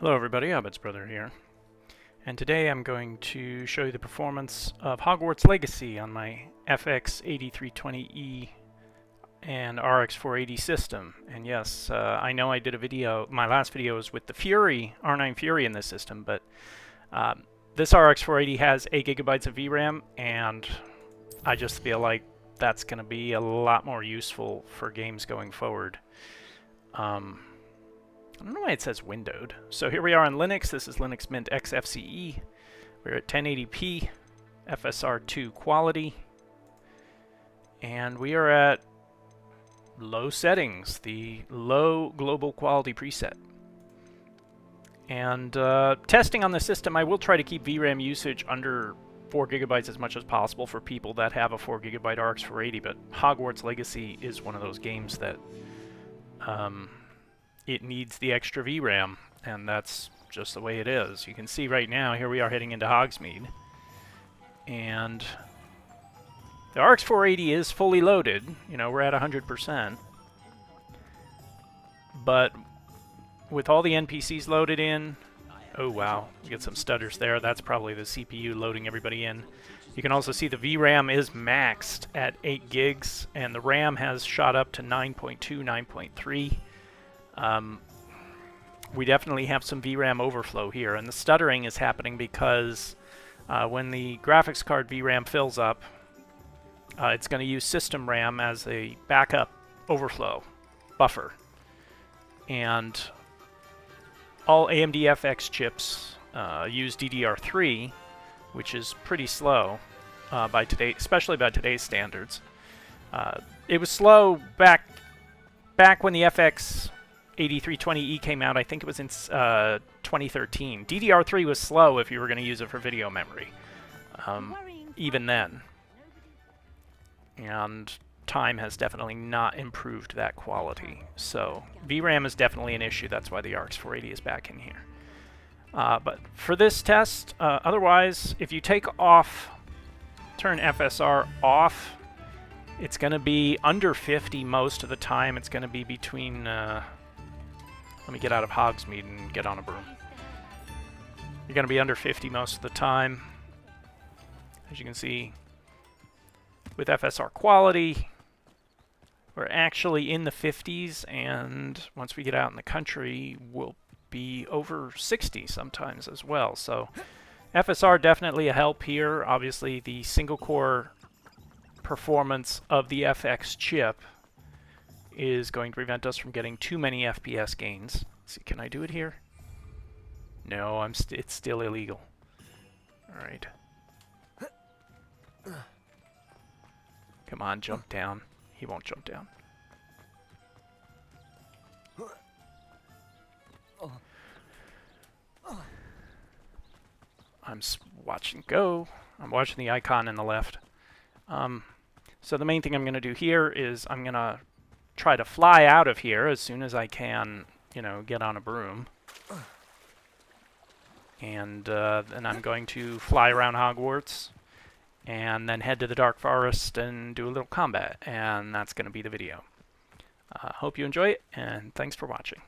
Hello everybody, Abed's brother here, and today I'm going to show you the performance of Hogwarts Legacy on my FX-8320e and RX 480 system. And yes, I know I did a video, my last video was with the Fury, R9 Fury in this system, but this RX 480 has 8 gigabytes of VRAM, and I just feel like that's going to be a lot more useful for games going forward. I don't know why it says windowed. So here we are on Linux. This is Linux Mint XFCE. We're at 1080p, FSR2 quality, and we are at low settings, the low global quality preset. And testing on the system, I will try to keep VRAM usage under 4 gigabytes as much as possible for people that have a 4 gigabyte RX 480, but Hogwarts Legacy is one of those games that it needs the extra VRAM, and that's just the way it is. You can see right now, here we are heading into Hogsmeade, and the RX 480 is fully loaded. You know, we're at 100%, but with all the NPCs loaded in, oh wow, we get some stutters there. That's probably the CPU loading everybody in. You can also see the VRAM is maxed at 8 gigs, and the RAM has shot up to 9.2, 9.3. We definitely have some VRAM overflow here, and the stuttering is happening because when the graphics card VRAM fills up, it's going to use system RAM as a backup overflow buffer. And all AMD FX chips use DDR3, which is pretty slow by today, especially by today's standards. It was slow back when the FX-8320e came out. I think it was in 2013. DDR3 was slow if you were going to use it for video memory, even then. And time has definitely not improved that quality. So VRAM is definitely an issue. That's why the RX 480 is back in here. But for this test, otherwise, if you turn FSR off, it's going to be under 50 most of the time. It's going to be between... let me get out of Hogsmeade and get on a broom. You're going to be under 50 most of the time. As you can see, with FSR quality, we're actually in the 50s, and once we get out in the country, we'll be over 60 sometimes as well. So FSR definitely a help here. Obviously, the single-core performance of the FX chip is going to prevent us from getting too many FPS gains. Let's see, can I do it here? No, it's still illegal. All right. Come on, jump down. He won't jump down. I'm watching go. I'm watching the icon in the left. So the main thing I'm going to do here is I'm going to try to fly out of here as soon as I can, you know, get on a broom. And then I'm going to fly around Hogwarts and then head to the Dark Forest and do a little combat. And that's going to be the video. Hope you enjoy it, and thanks for watching.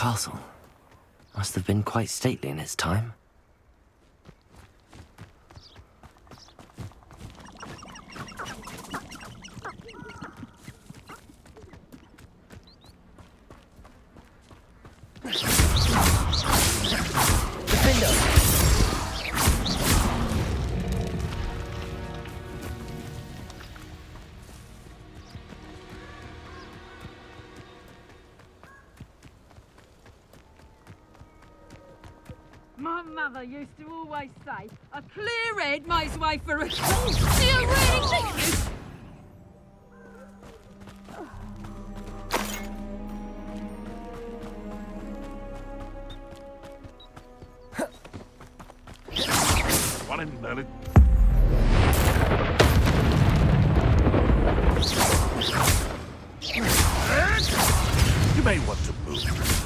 castle. Must have been quite stately in its time. My mother used to always say, a clear head makes way for a kill. Do you really think this? What in the... You may want to move.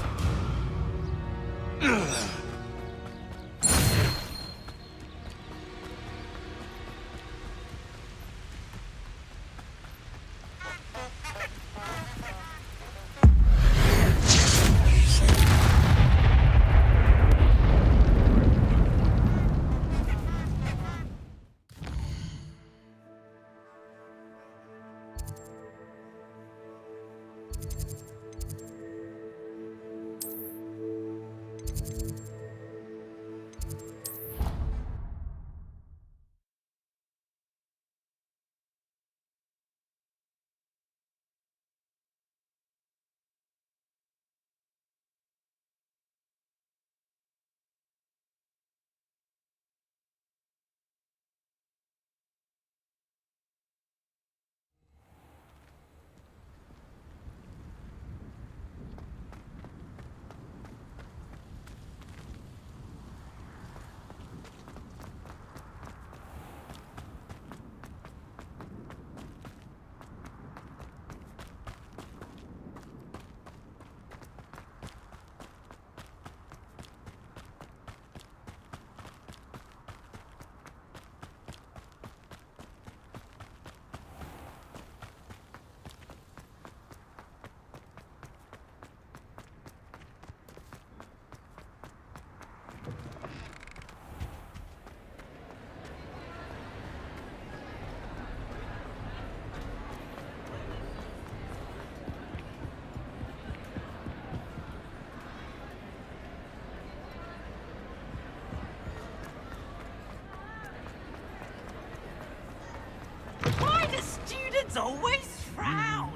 Why do students always frown?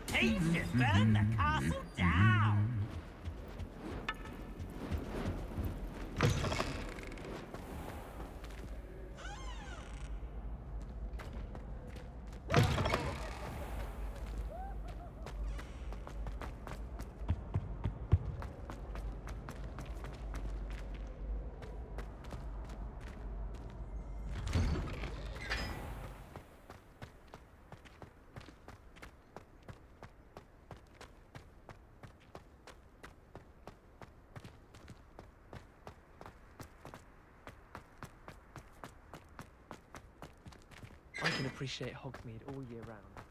They should burn the castle down. I can appreciate Hogsmeade all year round.